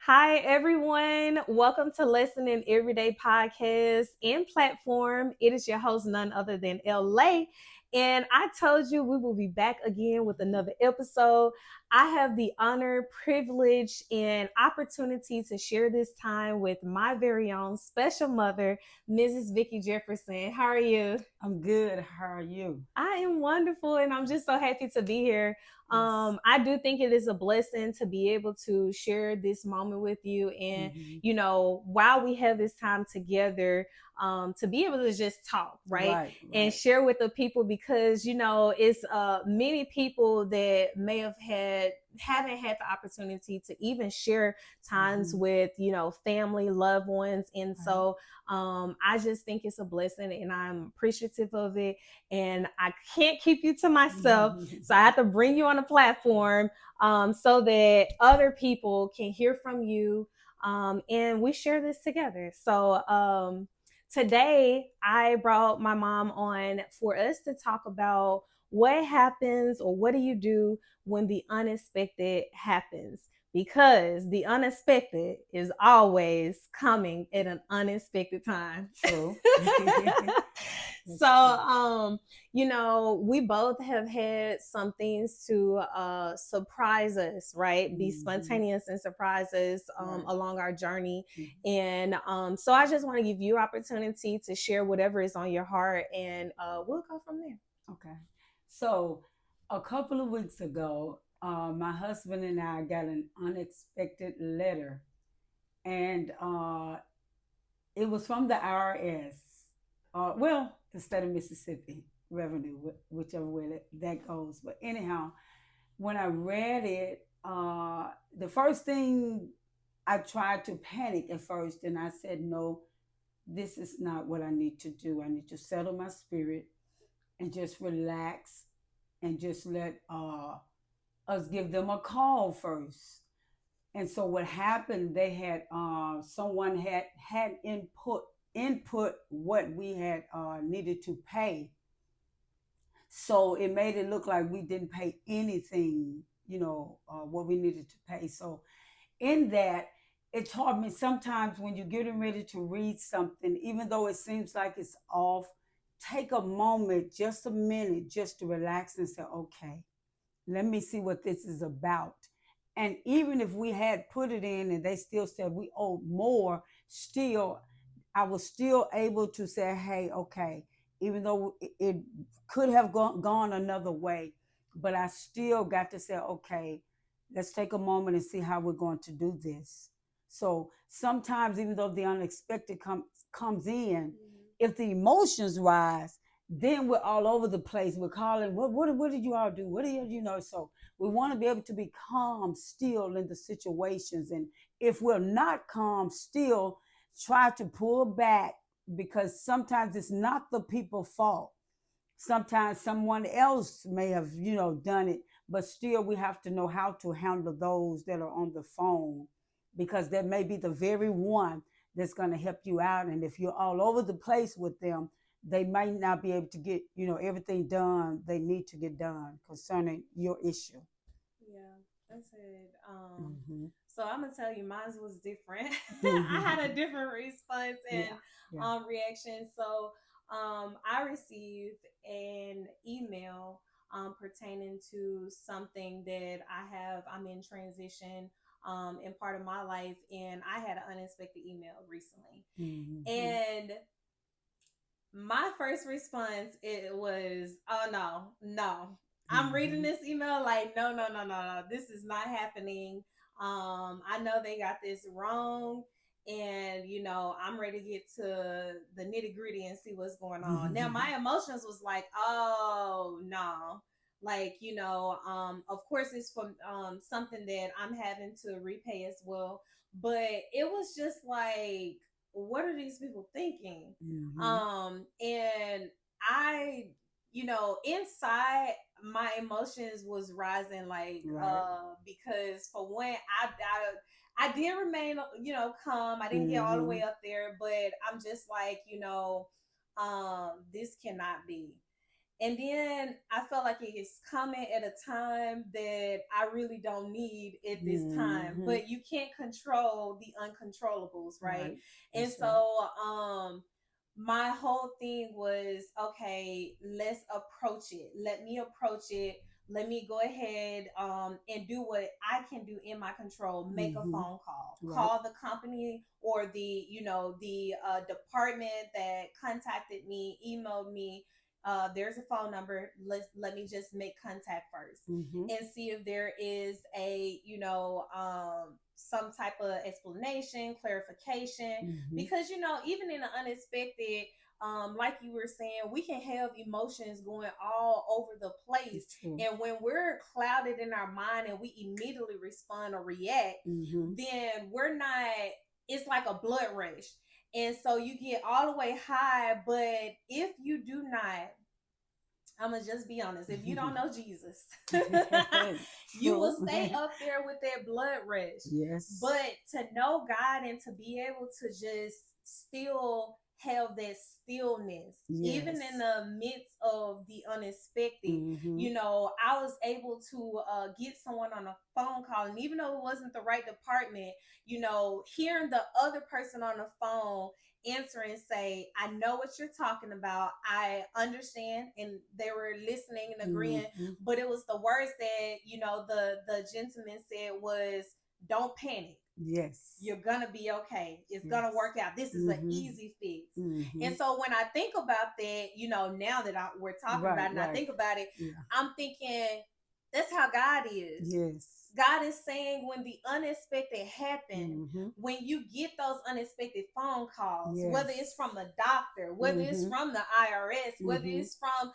Hi, everyone. Welcome to Lesson in Everyday Podcast and platform. It is your host, none other than LA. And I told you we will be back again with another episode. I have the honor, privilege, and opportunity to share this time with my very own special mother, Mrs. Vicky Jefferson. How are you? I'm good. How are you? I am wonderful and I'm just so happy to be here. Yes. I do think it is a blessing to be able to share this moment with you. And, Hmm. while we have this time together, to be able to just talk, right? Right, And right. share with the people because, it's many people that may have haven't had the opportunity to even share times Hmm. with, family, loved ones. And Right. so I just think it's a blessing and I'm appreciative of it and I can't keep you to myself. So I have to bring you on a platform so that other people can hear from you and we share this together. So today I brought my mom on for us to talk about what happens or what do you do when the unexpected happens because the unexpected is always coming at an unexpected time. True. so That's true. we both have had some things to surprise us, right? Be Hmm. spontaneous and surprise us Right. along our journey. Mhm. And so I just want to give you opportunity to share whatever is on your heart and we'll go from there. Okay. So, a couple of weeks ago, my husband and I got an unexpected letter, and it was from the IRS. Well, the state of Mississippi Revenue, whichever way that goes. But anyhow, when I read it, the first thing I tried to panic at first, and I said, no, this is not what I need to do. I need to settle my spirit and just relax and just let us give them a call first. And so what happened? They had someone had input what we had needed to pay, so it made it look like we didn't pay anything, what we needed to pay. So in that, it taught me sometimes when you're getting ready to read something, even though it seems like it's off, take a moment, just a minute, just to relax and say, okay, let me see what this is about. And even if we had put it in and they still said we owed more, still, I was still able to say, hey, okay, even though it could have gone another way, but I still got to say, okay, let's take a moment and see how we're going to do this. So sometimes, even though the unexpected comes in, if the emotions rise, then we're all over the place. We're calling, what did you all do? What did you know? So we want to be able to be calm still in the situations. And if we're not calm still, try to pull back, because sometimes it's not the people's fault. Sometimes someone else may have, done it, but still we have to know how to handle those that are on the phone, because that may be the very one that's going to help you out. And if you're all over the place with them, they might not be able to get, everything done they need to get done concerning your issue. Yeah, that's it. Hmm. So I'm gonna tell you, mine was different. I Yeah, had a different response and yeah. reaction. So I received an email pertaining to something that I'm in transition in part of my life, and I had an unexpected email recently, Hmm. and my first response it was, oh no, no. I'm reading Hmm. this email like, no, no, no, no, no. This is not happening. I know they got this wrong. And I'm ready to get to the nitty gritty and see what's going on. Now, my emotions was like, oh no, like of course it's from something that I'm having to repay as well. But it was just like, what are these people thinking? Hmm. And I, inside my emotions was rising like Right. because for one, I did remain, calm. I didn't get all the way Hmm. up there, but I'm just like, this cannot be. And then I felt like it is coming at a time that I really don't need at this time. Mm-hmm. But you can't control the uncontrollables, right? Right. And That's right. so my whole thing was, okay, let's approach it. Let me approach it. Let me go ahead and do what I can do in my control. Make a Mm-hmm. phone call. Right. Call the company or the, the department that contacted me, emailed me. There's a phone number. Let me just make contact first Mm-hmm. and see if there is a, some type of explanation, clarification, Mm-hmm. because even in the unexpected, like you were saying, we can have emotions going all over the place. True. And when we're clouded in our mind and we immediately respond or react, Mm-hmm. then we're not, it's like a blood rush. And so you get all the way high, but if you do not, I'm gonna just be honest. If you don't know Jesus, you will True. stay up there with that blood rush. Yes. But to know God and to be able to just still have that stillness, even Yes. in the midst of the unexpected, Mm-hmm. I was able to get someone on a phone call, and even though it wasn't the right department, hearing the other person on the phone answer and say, I know what you're talking about. I understand. And they were listening and agreeing. Mm-hmm. But it was the words that, the gentleman said was, don't panic. Yes. You're gonna be okay. It's Yes. gonna work out. This is an easy fix. And so when I think about that, now that we're talking about it and I think about it, I'm thinking that's how God is. Yes. God is saying when the unexpected happen, when you get those unexpected phone calls, whether it's from a doctor, whether it's from the IRS, whether it's from,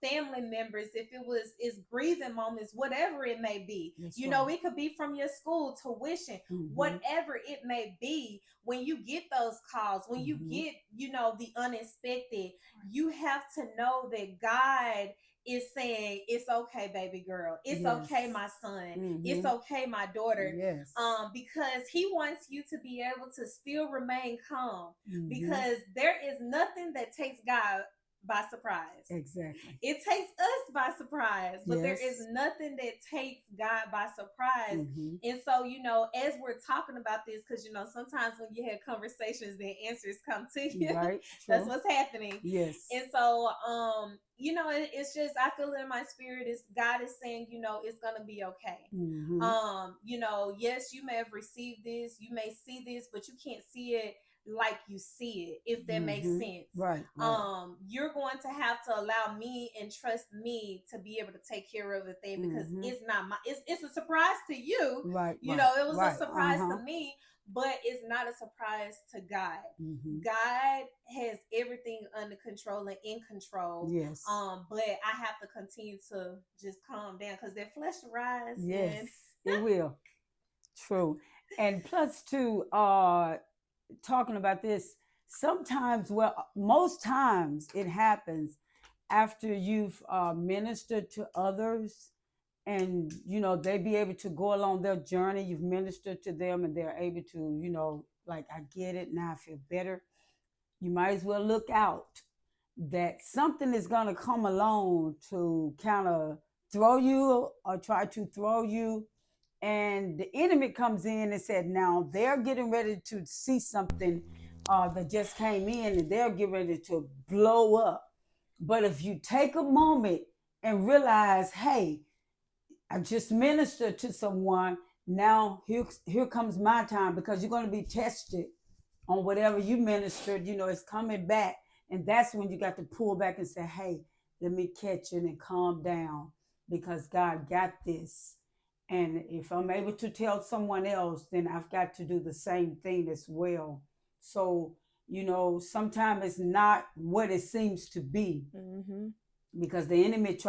family members, if it was is grieving moments, whatever it may be. That's it could be from your school tuition, whatever it may be. When you get those calls, when you get, the unexpected, you have to know that God is saying, it's okay, baby girl. It's okay, my son. It's okay, my daughter. Yes. Because he wants you to be able to still remain calm. Because there is nothing that takes God by surprise. Exactly. It takes us by surprise, but there is nothing that takes God by surprise. And so, as we're talking about this, because sometimes when you have conversations, then answers come to you. Right. That's what's happening. Yes. And so, it's just, I feel it in my spirit is God is saying, it's gonna be okay. Yes, you may have received this, you may see this, but you can't see it like you see it, if that makes sense. Right. You're going to have to allow me and trust me to be able to take care of the thing, because it's not it's a surprise to you. Right. It was a surprise to me, but it's not a surprise to God. God has everything under control and in control. Yes. But I have to continue to just calm down, because that flesh rise. Yes, it will. True. And plus too, talking about this, sometimes, well, most times it happens after you've ministered to others, and they be able to go along their journey. You've ministered to them and they're able to, like, I get it now, I feel better. You might as well look out that something is going to come along to kind of throw you or try to throw you. And the enemy comes in and said, now they're getting ready to see something that just came in, and they're getting ready to blow up. But if you take a moment and realize, hey, I just ministered to someone, now here comes my time, because you're going to be tested on whatever you ministered, it's coming back. And that's when you got to pull back and say, hey, let me catch it and calm down, because God got this. And if I'm able to tell someone else, then I've got to do the same thing as well. So, sometimes it's not what it seems to be, because the enemy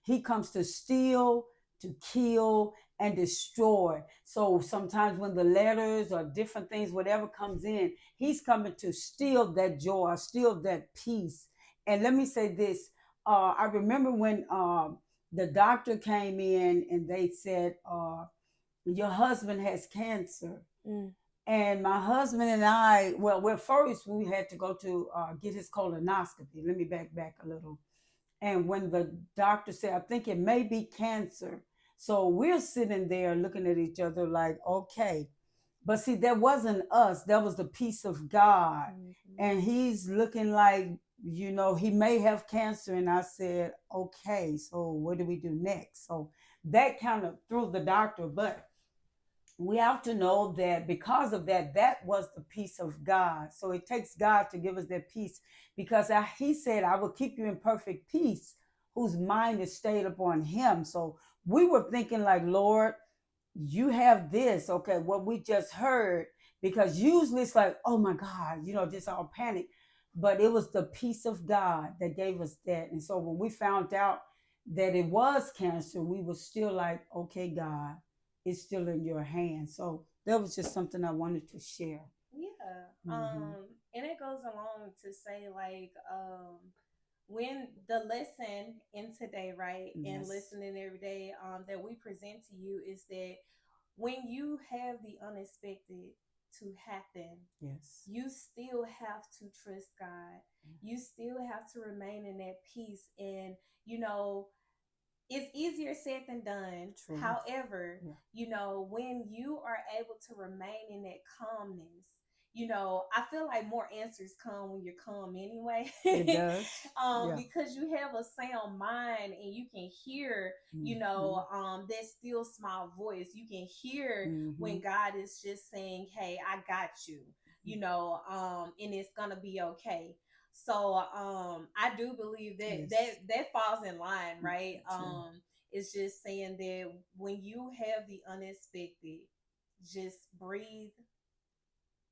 he comes to steal, to kill, and destroy. So sometimes when the letters or different things, whatever comes in, he's coming to steal that joy, steal that peace. And let me say this. I remember when the doctor came in and they said, your husband has cancer. And my husband and I, well, first we had to go to get his colonoscopy. Let me back a little. And when the doctor said, I think it may be cancer. So we're sitting there looking at each other like, okay. But see, that wasn't us. That was the peace of God. Mm-hmm. And he's looking like, he may have cancer. And I said, okay, so what do we do next? So that kind of threw the doctor. But we have to know that because of that, that was the peace of God. So it takes God to give us that peace because he said, I will keep you in perfect peace whose mind is stayed upon him. So we were thinking like, Lord, you have this, okay, what we just heard, because usually it's like, oh my God, just all panic. But it was the peace of God that gave us that. And so when we found out that it was cancer, we were still like, okay, God, it's still in your hands. So that was just something I wanted to share. Yeah. Mm-hmm. And it goes along to say like when the lesson in today, right, and Yes. listening every day that we present to you is that when you have the unexpected to happen, Yes. you still have to trust God. You still have to remain in that peace. And, you know, it's easier said than done. True. However, Yeah. when you are able to remain in that calmness, I feel like more answers come when you're calm anyway. It does. Yeah. Because you have a sound mind and you can hear, that still small voice. You can hear when God is just saying, hey, I got you, and it's gonna be okay. So I do believe that Yes. that falls in line, right? True. It's just saying that when you have the unexpected, just breathe,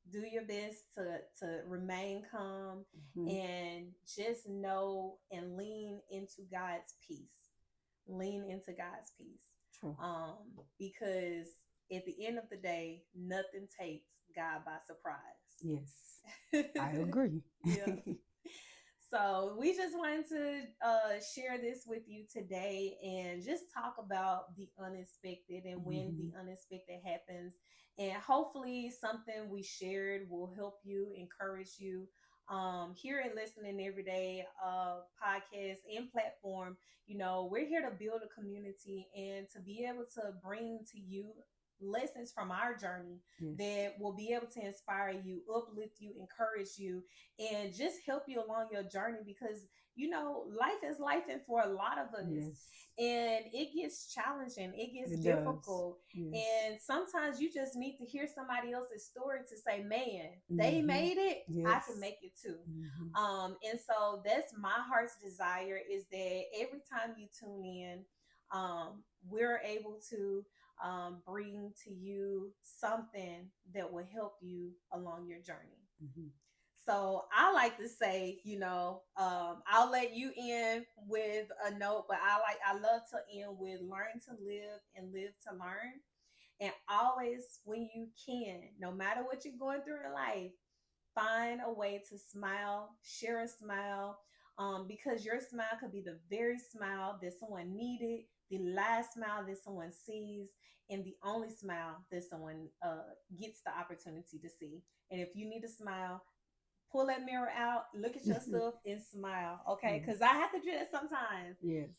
do your best to remain calm, and just know and lean into God's peace. Lean into God's peace. True. Because at the end of the day, nothing takes God by surprise. Yes. I agree. Yeah. So we just wanted to share this with you today and just talk about the unexpected and when the unexpected happens. And hopefully something we shared will help you, encourage you. Here at Listening Everyday podcast and platform, we're here to build a community and to be able to bring to you lessons from our journey that will be able to inspire you, uplift you, encourage you, and just help you along your journey because life is life and for a lot of us. And it gets challenging, it gets difficult. And sometimes you just need to hear somebody else's story to say, man, they made it, I can make it too. And so that's my heart's desire is that every time you tune in, we're able to bring to you something that will help you along your journey. So I like to say, I'll let you end with a note, but I love to end with learn to live and live to learn. And always when you can, no matter what you're going through in life, find a way to smile, share a smile, because your smile could be the very smile that someone needed, the last smile that someone sees, and the only smile that someone gets the opportunity to see. And if you need a smile, pull that mirror out, look at yourself, and smile, okay? Because I have to do that sometimes. Yes.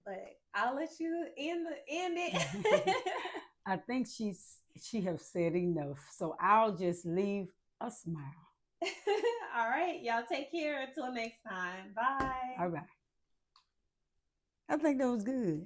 But I'll let you end it. I think she have said enough, so I'll just leave a smile. All right, y'all take care until next time. Bye. All right. I think that was good.